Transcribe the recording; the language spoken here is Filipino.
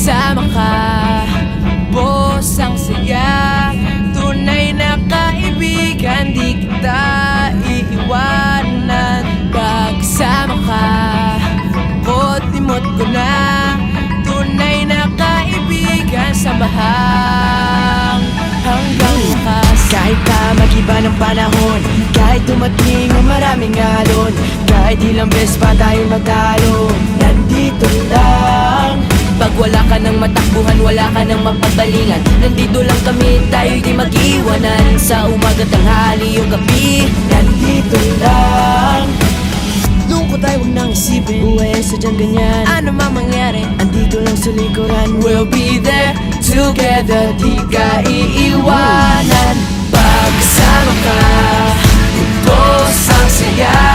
kasama ka, boss ang saya. Tunay na kaibigan, di kita iiwanan. Pagkasama ka, kot-imot ko na. Tunay na kaibigan, samahan hanggang wakas. Kahit pa mag-iba ng panahon, kahit dumating ang maraming alon, kahit ilang beses pa tayo magtalo, nandito lang. Pag wala ka ng matakbuhan, wala ka ng mapagbalingan, nandito lang kami, tayo'y di mag-iwanan. Sa umaga, tanghali o gabi, Nandito lang. Lungkot ay huwag nang isipin, buhay ay sadyang ganyan. ano mang mangyari, Andito lang sa likuran, we'll be there together, di ka iiwanan. Pagkasama ka, boss ang saya.